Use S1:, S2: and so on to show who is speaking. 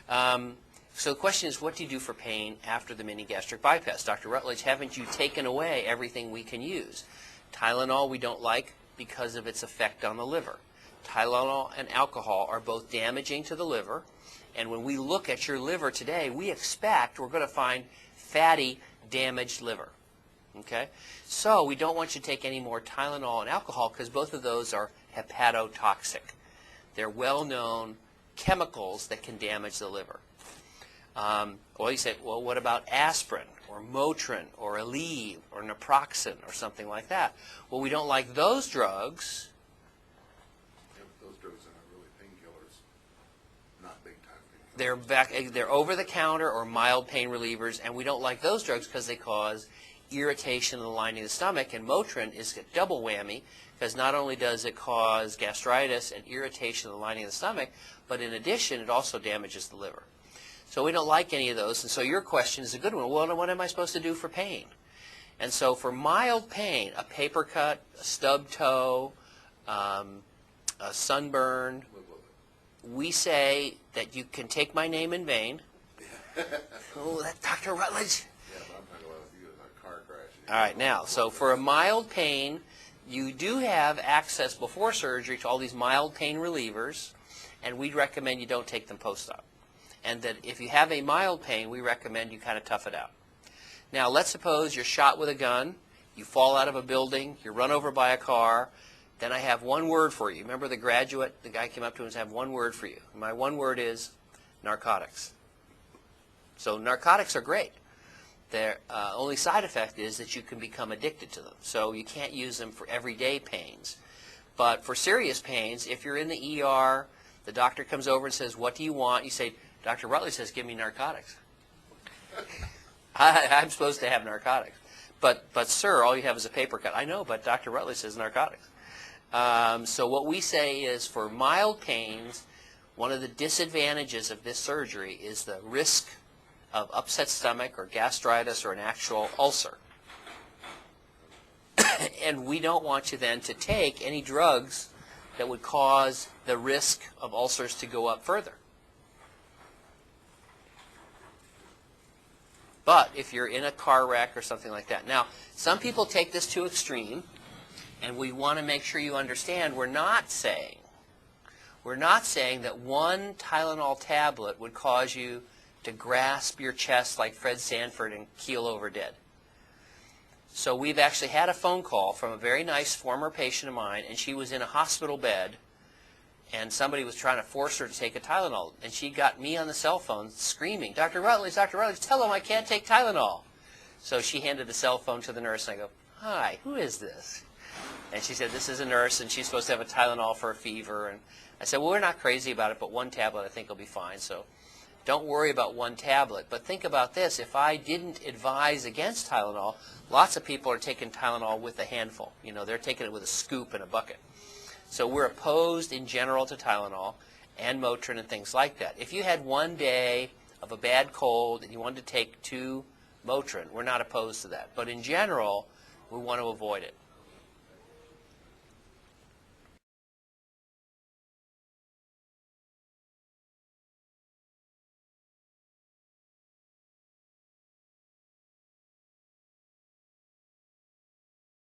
S1: So the question is, what do you do for pain after the mini-gastric bypass? Dr. Rutledge, haven't you taken away everything we can use? Tylenol we don't like because of its effect on the liver. Tylenol and alcohol are both damaging to the liver, and when we look at your liver today, we expect we're going to find fatty, damaged liver. Okay? So we don't want you to take any more Tylenol and alcohol because both of those are hepatotoxic. They're well-known chemicals that can damage the liver. Well, you say, well, what about aspirin or Motrin or Aleve or naproxen or something like that? Well, we don't like those drugs.
S2: Yeah, but those drugs are not really painkillers, not big-time painkillers.
S1: They're over-the-counter or mild pain relievers, and we don't like those drugs because they cause irritation in the lining of the stomach, and Motrin is a double whammy because not only does it cause gastritis and irritation in the lining of the stomach, but in addition, it also damages the liver. So we don't like any of those, and so your question is a good one. Well, what am I supposed to do for pain? And so for mild pain, a paper cut, a stubbed toe, a sunburn, we say that you can take my name in vain. Oh, that Dr. Rutledge.
S2: Yeah, but I'm talking about if you get in a car crash.
S1: All right, now, so for a mild pain, you do have access before surgery to all these mild pain relievers, and we'd recommend you don't take them post-op. And that if you have a mild pain, we recommend you kind of tough it out. Now, let's suppose you're shot with a gun, you fall out of a building, you're run over by a car, then I have one word for you. Remember the graduate, the guy came up to him and said, I have one word for you. My one word is narcotics. So narcotics are great. Their only side effect is that you can become addicted to them. So you can't use them for everyday pains. But for serious pains, if you're in the ER, the doctor comes over and says, what do you want? You say, Dr. Rutledge says, give me narcotics. I'm supposed to have narcotics. But sir, all you have is a paper cut. I know, but Dr. Rutledge says narcotics. So what we say is for mild pains, one of the disadvantages of this surgery is the risk of upset stomach or gastritis or an actual ulcer. And we don't want you then to take any drugs that would cause the risk of ulcers to go up further. But if you're in a car wreck or something like that. Now, some people take this to extreme, and we want to make sure you understand we're not saying that one Tylenol tablet would cause you to grasp your chest like Fred Sanford and keel over dead. So we've actually had a phone call from a very nice former patient of mine, and she was in a hospital bed, and somebody was trying to force her to take a Tylenol, and she got me on the cell phone screaming, Dr. Rutledge, tell him I can't take Tylenol. So she handed the cell phone to the nurse, and I go, hi, who is this? And she said, this is a nurse, and she's supposed to have a Tylenol for a fever. And I said, well, we're not crazy about it, but one tablet I think will be fine. So don't worry about one tablet. But think about this. If I didn't advise against Tylenol, lots of people are taking Tylenol with a handful. You know, they're taking it with a scoop and a bucket. So we're opposed in general to Tylenol and Motrin and things like that. If you had one day of a bad cold and you wanted to take 2 Motrin, we're not opposed to that. But in general, we want to avoid it.